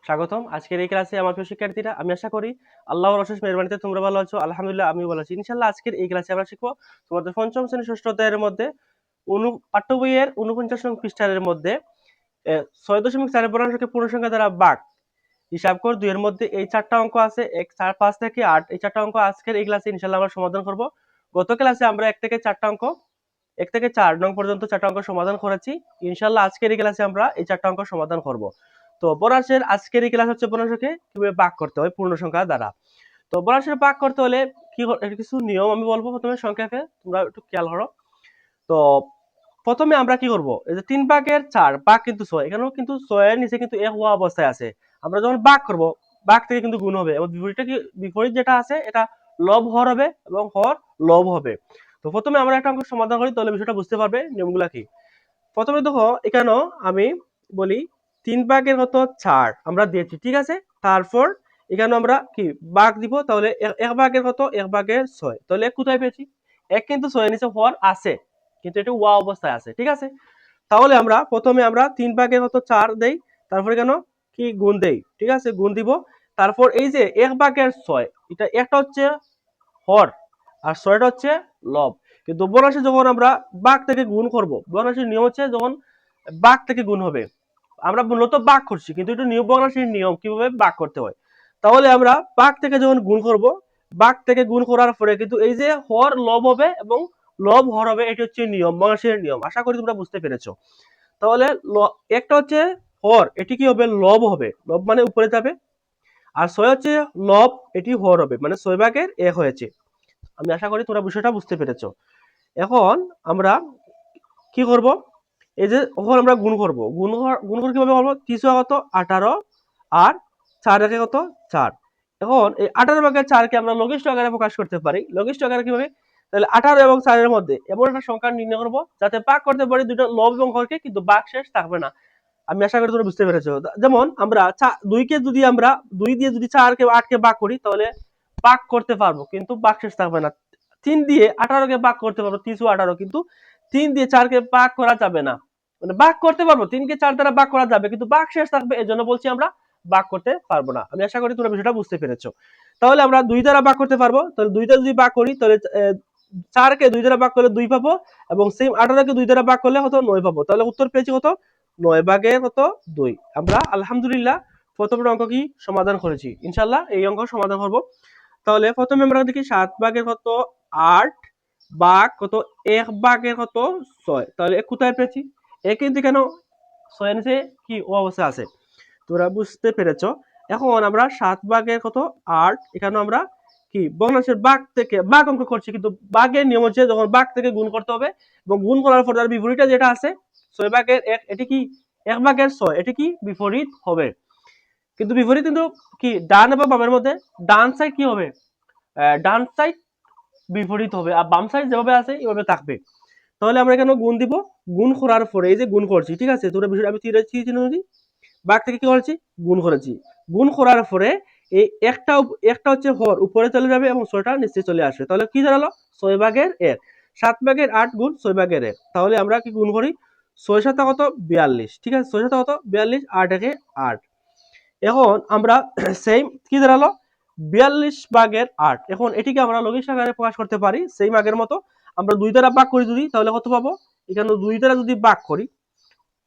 স্বাগতম। আজকের এই ক্লাসে আমার প্রিয় শিক্ষার্থীরা, আমি আশা করি আল্লাহর অশেষ মেহেরবানিতে তোমরা ভালো আছো। আলহামদুলিল্লাহ আমিও ভালো আছি। ইনশাআল্লাহ আজকের এই ক্লাসে আমরা শিখবো তোমাদের পঞ্চম শ্রেণী ষষ্ঠ অধ্যায়ের মধ্যে পাঠ্য বইয়ের 49 নং পৃষ্ঠার মধ্যে 6.4 পূর্ণসংখ্যা পূর্ণসংখ্যা দ্বারা ভাগ হিসাব কর 2 এর মধ্যে এই চারটা অঙ্ক আছে, 1 4 5 থেকে 8। এই চারটা অঙ্ক আজকের এই ক্লাসে ইনশাআল্লাহ আমরা সমাধান করব। গত ক্লাসে আমরা 1 থেকে 4 নং পর্যন্ত চারটা অঙ্ক সমাধান করেছি। ইনশাআল্লাহ আজকের এই ক্লাসে আমরা এই চারটা অঙ্ক সমাধান করব। তো বোনাসের আজকের এই ক্লাস হচ্ছে বোনাসকে কিভাবে ভাগ করতে হয় পূর্ণ সংখ্যা দ্বারা। তো বোনাসের ভাগ করতে হলে এর কিছু নিয়ম আমি বলবো। প্রথমে সংখ্যাকে তোমরা একটু খেয়াল করো। তো প্রথমে আমরা কি করব, এই যে 3 ভাগের 4 ভাগ কিন্তু 6, এখানেও কিন্তু 6 এর নিচে কিন্তু 1 হওয়া অবস্থায় আছে। আমরা যখন ভাগ করব, ভাগ থেকে কিন্তু গুণ হবে এবং বিপরীত যেটা আছে এটা লব হর হবে এবং হর লব হবে। তো প্রথমে আমরা একটা অঙ্ক সমাধান করি, তাহলে বিষয়টা বুঝতে পারবে নিয়মগুলা কি। প্রথমে দেখো এখানেও আমি বলি 3 ভাগের কত 4 আমরা দিয়েছি, ঠিক আছে। তারপর এখানে আমরা কি ভাগ দিব, তাহলে 1 ভাগের কত 1 ভাগের 6, তাহলে কোথায় পেয়েছি 1 কিন্তু 6 এর নিচে হর আছে কিন্তু এটা ওয়া অবস্থায় আছে, ঠিক আছে। তাহলে আমরা প্রথমে আমরা 3 ভাগের কত 4 দেই, তারপরে কেন কি গুণ দেই, ঠিক আছে, গুণ দিব। তারপর এই যে 1 ভাগের 6, এটা একটা হচ্ছে হর আর 6টা হচ্ছে লব। কিন্তু বোনাসে যখন আমরা ভাগ থেকে গুণ করব, বোনাসের নিয়ম হচ্ছে যখন ভাগ থেকে গুণ হবে, আমরা মূলত ভাগ করছি কিন্তু এটা নিয়ম, বোনাসের নিয়ম কিভাবে ভাগ করতে হয়। তাহলে আমরা ভাগ থেকে যখন গুণ করব, ভাগ থেকে গুণ করার পরে কিন্তু এই যে হর লব হবে এবং লব হর হবে, এটি হচ্ছে নিয়ম, বোনাসের নিয়ম। আশা করি তোমরা বুঝতে পেরেছো। তাহলে একটা হচ্ছে হর, এটি কি হবে লব হবে, লব মানে উপরে যাবে। আর 6 হচ্ছে লব, এটি হর হবে, মানে 6 ভাগের 1 হয়েছে। আমি আশা করি তোমরা বিষয়টা বুঝতে পেরেছো। এখন আমরা কি করব, এই যে এখন আমরা গুণ করব, গুণ করে কিভাবে করব, 30 কত 18 আর 4 একে কত 4। এখন এই 18 ভাগের 4 কে আমরা লঘিষ্ঠ আকারে প্রকাশ করতে পারি। লঘিষ্ঠ আকারে কিভাবে, তাহলে 18 এবং 4 এর মধ্যে এমন একটা সংখ্যা নির্ণয় করব যাতে ভাগ করতে পারি দুটো লব এবং হরকে, কিন্তু ভাগ শেষ থাকবে না। আমি আশা করি তোমরা বুঝতে পেরেছো। যেমন আমরা 2 কে যদি আমরা 2 দিয়ে যদি 4 কে 8 কে ভাগ করি, তাহলে ভাগ করতে পারবো কিন্তু ভাগ শেষ থাকবে না। 3 দিয়ে 18 কে ভাগ করতে পারবো, 3 18, কিন্তু 3 দিয়ে 4 কে ভাগ করা যাবে না। মানে ভাগ করতে পারবো, 3 কে 4 দ্বারা ভাগ করা যাবে কিন্তু ভাগ শেষ থাকবে, এজন্য বলছি আমরা ভাগ করতে পারবো না। আমি আশা করি তোমরা বিষয়টা বুঝতে পেরেছো। তাহলে আমরা 2 দ্বারা ভাগ করতে পারবো, তাহলে 2 দ্বারা যদি ভাগ করি তাহলে 4 কে 2 দ্বারা ভাগ করলে 2 পাবো এবং সেম 18 কে 2 দ্বারা ভাগ করলে কত 9 পাবো। তাহলে উত্তর পেয়েছি কত 9 ভাগের কত 2। আমরা আলহামদুলিল্লাহ প্রথম অঙ্ক কি সমাধান করেছি। ইনশাআল্লাহ এই অঙ্ক সমাধান করব। তাহলে প্রথমে আমরা দেখি 7 ভাগের কত 8 ভাগ কত 1 ভাগের কত 6, তাহলে কোথায় পেয়েছি, কিন্তু কেন 6 নিচে কি ও অবস্থা আছে, তোমরা বুঝতে পেরেছো। এখন আমরা 7 ভাগের কত 8, এখানে আমরা কি ভগ্নাংশের ভাগ থেকে ভাগ অঙ্ক করছি, কিন্তু ভাগের নিয়ম হচ্ছে যখন ভাগ থেকে গুণ করতে হবে এবং গুণ করার পর তার বিপরীতটা যেটা আছে 6 ভাগের 1, এটি কি 1 ভাগের 6, এটি কি বিপরীত হবে। কিন্তু বিপরীত কিন্তু কি ডান এবং বামের মধ্যে, ডান সাইড কি হবে, ডান সাইড বিপরীত হবে আর বাম সাইড যেভাবে আছে এভাবে থাকবে। তাহলে আমরা এখানে গুণ দিব, গুণ করার পরে এই যে গুণ করছি, ঠিক আছে, তোমরা বিষয়টা আমি চিহ্ন দিই, ভাগ থেকে কি করেছি গুণ করেছি। গুণ করার পরে এই একটা একটা হচ্ছে হর উপরে চলে যাবে এবং 6টা নিচে চলে আসবে, তাহলে কি দাঁড়ালো 6 ভাগের 1। 7 ভাগের 8 গুণ 6 ভাগের 1, তাহলে আমরা কি গুণ করি 6 7 কত 42, ঠিক আছে, 6 7 কত 42, 8 একে 8। এখন আমরা সেম কি দাঁড়ালো 42 ভাগের 8। এখন এটিকে আমরা লঘিষ্ঠ আকারে প্রকাশ করতে পারি সেম আগের মতো। আমরা 2 দ্বারা ভাগ করি যদি, তাহলে কত পাবো, এখানে 2 দ্বারা যদি ভাগ করি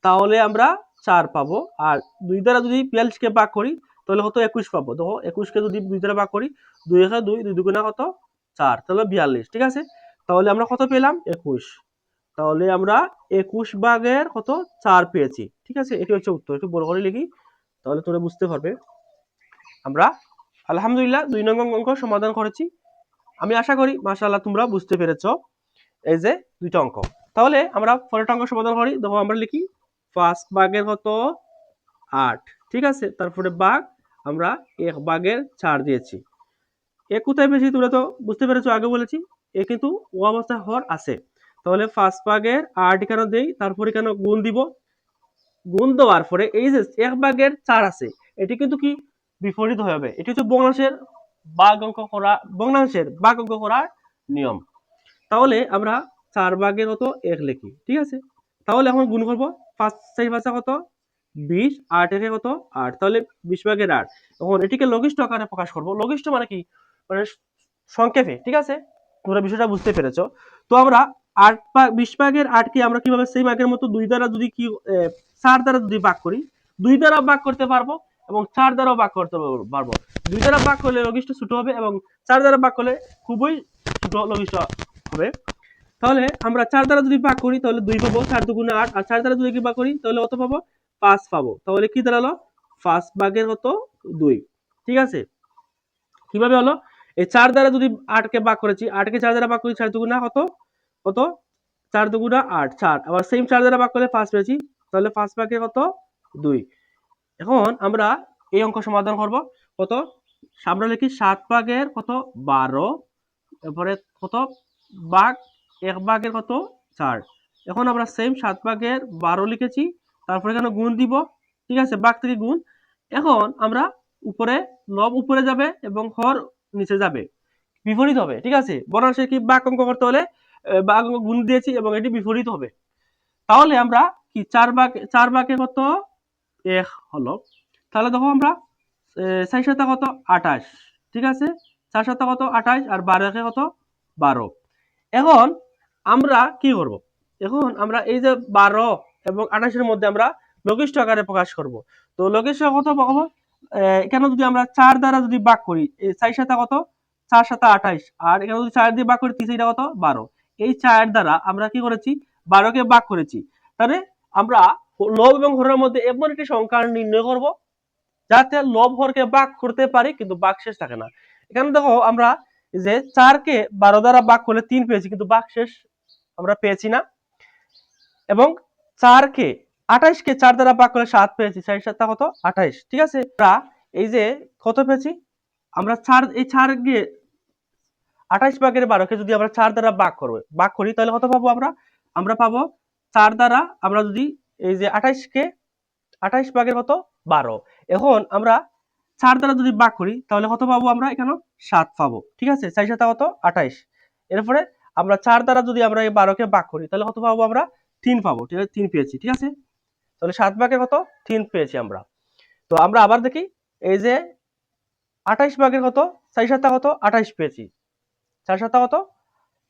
তাহলে আমরা 4 পাবো। আর 2 দ্বারা যদি 42 কে ভাগ করি তাহলে কত 21 পাবো। দেখো 21 কে যদি 2 দ্বারা ভাগ করি, 2 একে 2, 2 দুগুণে কত 4, তাহলে 42, ঠিক আছে। তাহলে আমরা কত পেলাম 21। তাহলে আমরা 21 ভাগের কত 4 পেয়েছি, ঠিক আছে। এটি হচ্ছে উত্তর, একটু বড় করে লিখি তাহলে তোমরা বুঝতে পারবে। আমরা আলহামদুলিল্লাহ 2 নং অঙ্ক সমাধান করেছি। আমি আশা করি মাশাআল্লাহ তোমরা বুঝতে পেরেছো এই যে দুইটা অঙ্ক। তাহলে আমরা পরেরটা অঙ্ক সমাধান করি। দেখো আমরা লিখি 5 ভাগের কত 8, ঠিক আছে, তারপরে ভাগ আমরা 1 ভাগের 4 দিয়েছি। এ কোথায় পেয়েছি তোমরা তো বুঝতে পেরেছো, আগে বলেছি এ কিন্তু ও অবস্থায় হর আছে। তাহলে 5 ভাগের 8 এখানে দেই, তারপরে এখানে গুণ দিব, গুণ দেওয়ার পরে এই যে 1 ভাগের 4 আছে এটি কিন্তু কি বিপরীত হয়ে যাবে। এটি হচ্ছে ভগ্নাংশের ভাগ অঙ্ক করার নিয়ম। তাহলে আমরা 4 ভাগের কত 1 লিখি, ঠিক আছে। তাহলে এখন গুণ করব, 5 4 5 কত 20, 8 একে কত 8, তাহলে 20/8। এখন এটিকে লঘিষ্ঠ আকারে প্রকাশ করব। লঘিষ্ঠ মানে কি, মানে সংক্ষেপে, ঠিক আছে, তোমরা বিষয়টা বুঝতে পেরেছো। তো আমরা 20/8 কে আমরা কিভাবে সেম আগের মতো 2 দ্বারা যদি 4 দ্বারা যদি ভাগ করি, 2 দ্বারা ভাগ করতে পারবো এবং 4 দ্বারাও ভাগ করতে পারবো। 2 দ্বারা ভাগ করলে লঘিষ্ঠ ছোট হবে এবং 4 দ্বারা ভাগ করলে খুবই ছোট লঘিষ্ঠ হবে। তাহলে আমরা 4 দ্বারা যদি ভাগ করি তাহলে 2 পাবো, 4 দুগুণে 8, আর 4 দ্বারা যদি ভাগ করি তাহলে কত পাবো, 5 পাবো। তাহলে কি দাঁড়ালো, 5/2, কত 2, ঠিক আছে। কিভাবে হলো, এই 4 দ্বারা যদি 8 কে ভাগ করেছি, 8 কে 4 দ্বারা ভাগ করি, 4 দুগুণা কত, কত 4 দুগুণা 8, 4, আবার সেম 4 দ্বারা ভাগ করলে 5 পেয়েছি, তাহলে 5/2 কত 2। এখন আমরা এই অঙ্ক সমাধান করব। কত, আমরা লিখি 7/, কত 12, এরপরে কত ভাগ 1/, কত 4। এখন আমরা সেম 7/12 লিখেছি, তারপরে এখানে গুণ দিব, ঠিক আছে, ভাগ থেকে গুণ। এখন আমরা উপরে লব উপরে যাবে এবং হর নিচে যাবে, বিপরীত হবে, ঠিক আছে। বর্ণাংশে কি ভাগ অঙ্ক করতে হলে ভাগ অঙ্ক গুণ দিয়েছি এবং এটি বিপরীত হবে। তাহলে আমরা কি 4/4 কত 1 হলো। তাহলে দেখো আমরা 4 কত 28, ঠিক আছে, 4 কত 28, আর 12 কত 12। এখন আমরা কি করব, এখন আমরা এই যে 12 এবং 28 এর মধ্যে আমরা লঘিষ্ঠ আকারে প্রকাশ করব। তো লঘিষ্ঠ কত পাবো, এখানে যদি আমরা 4 দ্বারা যদি ভাগ করি, 4 কত 4 28, আর এখানে যদি 4 দিয়ে ভাগ করি 3 কত 12। এই 4 দ্বারা আমরা কি করেছি, 12 কে ভাগ করেছি। তাহলে আমরা লব এবং হরের মধ্যে এমন একটি সংখ্যা নির্ণয় করব যাতে লব হরকে ভাগ করতে পারি কিন্তু ভাগশেষ থাকে না। এখানে দেখো আমরা যে 4 কে 12 দ্বারা ভাগ করলে 3 পেয়েছি কিন্তু ভাগশেষ আমরা পেয়েছি না, এবং 4 কে 28 কে 4 দ্বারা ভাগ করলে 7 পেয়েছি, 4 7 কত 28, ঠিক আছে। আমরা এই যে কত পেয়েছি, আমরা 4, এই 4 কে 28/12 কে যদি আমরা 4 দ্বারা ভাগ করি তাহলে কত পাবো, আমরা পাবো 4 দ্বারা আমরা যদি এই যে 28 কে 28/, কত 12। এখন আমরা 4 দ্বারা যদি ভাগ করি তাহলে কত পাবো, আমরা এখানে 7 পাবো, ঠিক আছে, 4 7 কত 28। এরপরে আমরা 4 দ্বারা যদি আমরা এই 12 কে ভাগ করি তাহলে কত পাবো, আমরা 3 পাবো, ঠিক আছে, 3 পেয়েছি, ঠিক আছে। তাহলে 7/, কত 3 পেয়েছি আমরা। তো আমরা আবার দেখি, এই যে 28/, কত 4 7 কত 28 পেয়েছি, 4 7 কত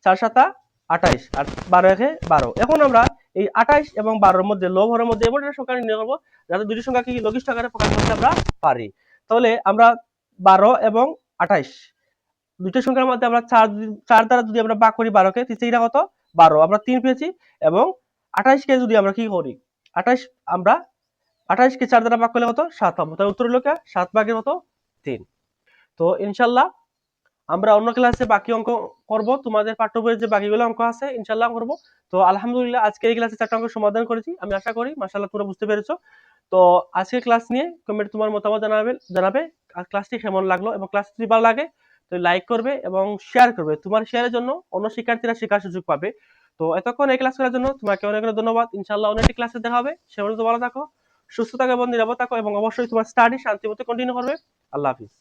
4 7 28, আর 12/12। এখন আমরা এই 28 এবং 12 এর মধ্যে লব হরের মধ্যে এমন একটা সংখ্যা নির্ণয় করব যাতে দুটি সংখ্যা কি লঘিষ্ঠ আকারে প্রকাশ করতে আমরা পারি। তাহলে আমরা 12 এবং 28 দুইটা সংখ্যার মধ্যে আমরা 4 দ্বারা যদি আমরা ভাগ করি 12 কে, সেইটা কত 12, আমরা 3 পেয়েছি। এবং 28 কে যদি আমরা কি করি, 28 আমরা 28 কে 4 দ্বারা ভাগ করলে কত 7 পাবো। তাহলে উত্তর হলো 7/, কত 3। তো ইনশাআল্লাহ আমরা অন্য ক্লাসে বাকি অঙ্ক করব, তোমাদের পাঠ্য বইয়ের যে বাকিগুলো অঙ্ক আছে ইনশাআল্লাহ করব। তো আলহামদুলিল্লাহ আজকে এই ক্লাসে 4টা অঙ্ক সমাধান করেছি, আমি আশা করি মাশাআল্লাহ তোমরা বুঝতে পেরেছো। তো আজকের ক্লাস নিয়ে কমেন্টে তোমার মতামত জানাবে আর ক্লাসটি কেমন লাগলো, এবং ক্লাস যদি ভালো লাগে তো লাইক করবে এবং শেয়ার করবে। তোমার শেয়ারের জন্য অন্য শিক্ষার্থীরা শেখার সুযোগ পাবে। তো এতক্ষণ এই ক্লাস করার জন্য তোমাকে অনেক অনেক ধন্যবাদ। ইনশাআল্লাহ অন্য একটি ক্লাসে দেখা হবে। সে পর্যন্ত ভালো থাকো, সুস্থ থাকো এবং নিরাপদ থাকো, এবং অবশ্যই তোমার স্টাডি শান্তিমতো কন্টিনিউ করবে। আল্লাহ হাফিজ।